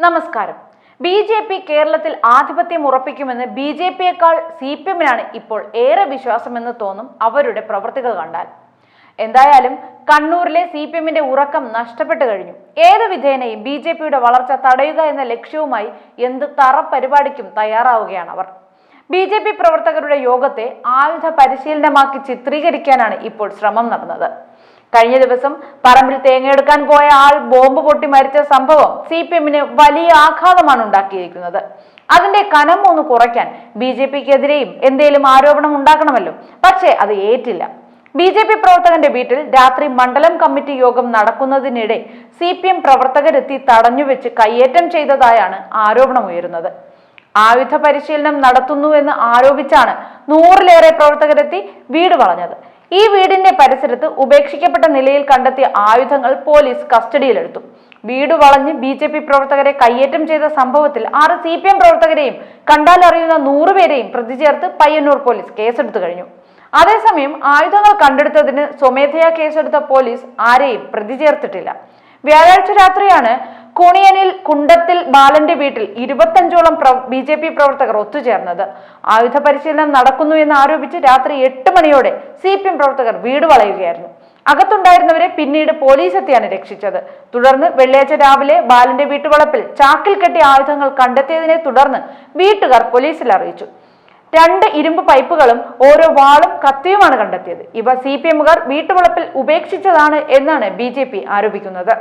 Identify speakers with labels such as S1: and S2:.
S1: നമസ്കാരം. ബി.ജെ.പി കേരളത്തിൽ ആധിപത്യം ഉറപ്പിക്കുമെന്ന് ബി.ജെ.പിയേക്കാൾ സി.പി.എമ്മിനാണ് ഇപ്പോൾ ഏറെ വിശ്വാസമെന്ന് തോന്നും അവരുടെ പ്രവൃത്തികൾ കണ്ടാൽ. എന്തായാലും കണ്ണൂരിലെ സി.പി.എമ്മിന്റെ ഉറക്കം നഷ്ടപ്പെട്ടു കഴിഞ്ഞു. ഏത് വിധേനയും ബി.ജെ.പിയുടെ വളർച്ച തടയുക എന്ന ലക്ഷ്യവുമായി എന്ത് തറ പരിപാടിക്കും തയ്യാറാവുകയാണ് അവർ. ബി.ജെ.പി പ്രവർത്തകരുടെ യോഗത്തെ ആയുധ പരിശീലനമാക്കി ചിത്രീകരിക്കാനാണ് ഇപ്പോൾ ശ്രമം നടന്നത്. കഴിഞ്ഞ ദിവസം പറമ്പിൽ തേങ്ങയെടുക്കാൻ പോയ ആൾ ബോംബ് പൊട്ടി മരിച്ച സംഭവം സി.പി.എമ്മിന് വലിയ ആഘാതമാണ് ഉണ്ടാക്കിയിരിക്കുന്നത്. അതിന്റെ കനം ഒന്ന് കുറയ്ക്കാൻ ബി.ജെ.പിക്കെതിരെയും എന്തേലും ആരോപണം ഉണ്ടാക്കണമല്ലോ. പക്ഷേ അത് ഏറ്റില്ല. ബി.ജെ.പി പ്രവർത്തകന്റെ വീട്ടിൽ രാത്രി മണ്ഡലം കമ്മിറ്റി യോഗം നടക്കുന്നതിനിടെ സി.പി.എം പ്രവർത്തകരെത്തി തടഞ്ഞുവെച്ച് കയ്യേറ്റം ചെയ്തതായാണ് ആരോപണമുയരുന്നത്. ആയുധ പരിശീലനം നടത്തുന്നു എന്ന് ആരോപിച്ചാണ് 100-ലേറെ പ്രവർത്തകരെത്തി വീട് വളഞ്ഞത്. ഈ വീടിന്റെ പരിസരത്ത് ഉപേക്ഷിക്കപ്പെട്ട നിലയിൽ കണ്ടെത്തിയ ആയുധങ്ങൾ പോലീസ് കസ്റ്റഡിയിലെടുത്തു. വീട് വളഞ്ഞ് ബി.ജെ.പി പ്രവർത്തകരെ കയ്യേറ്റം ചെയ്ത സംഭവത്തിൽ 6 സി.പി.എം പ്രവർത്തകരെയും കണ്ടാലറിയുന്ന 100 പേരെയും പ്രതി ചേർത്ത് പയ്യന്നൂർ പോലീസ് കേസെടുത്തു കഴിഞ്ഞു. അതേസമയം ആയുധങ്ങൾ കണ്ടെടുത്തതിന് സ്വമേധയാ കേസെടുത്ത പോലീസ് ആരെയും പ്രതി ചേർത്തിട്ടില്ല. വ്യാഴാഴ്ച രാത്രിയാണ് കുണിയനിൽ കുണ്ടത്തിൽ ബാലന്റെ വീട്ടിൽ 25ഓളം ബി.ജെ.പി പ്രവർത്തകർ ഒത്തുചേർന്നത്. ആയുധ പരിശീലനം നടക്കുന്നു എന്ന് ആരോപിച്ച് രാത്രി 8 മണിയോടെ സി.പി.എം പ്രവർത്തകർ വീട് വളയുകയായിരുന്നു. അകത്തുണ്ടായിരുന്നവരെ പിന്നീട് പോലീസ് എത്തിയാണ് രക്ഷിച്ചത്. തുടർന്ന് വെള്ളിയാഴ്ച രാവിലെ ബാലന്റെ വീട്ടുവളപ്പിൽ ചാക്കിൽ കെട്ടിയ ആയുധങ്ങൾ കണ്ടെത്തിയതിനെ തുടർന്ന് വീട്ടുകാർ പോലീസിൽ അറിയിച്ചു. 2 ഇരുമ്പ് പൈപ്പുകളും ഓരോ വാളും കത്തിയുമാണ് കണ്ടെത്തിയത്. ഇവ സി.പി.എമ്മുകാർ വീട്ടുവളപ്പിൽ ഉപേക്ഷിച്ചതാണ് എന്നാണ് ബി.ജെ.പി ആരോപിക്കുന്നത്.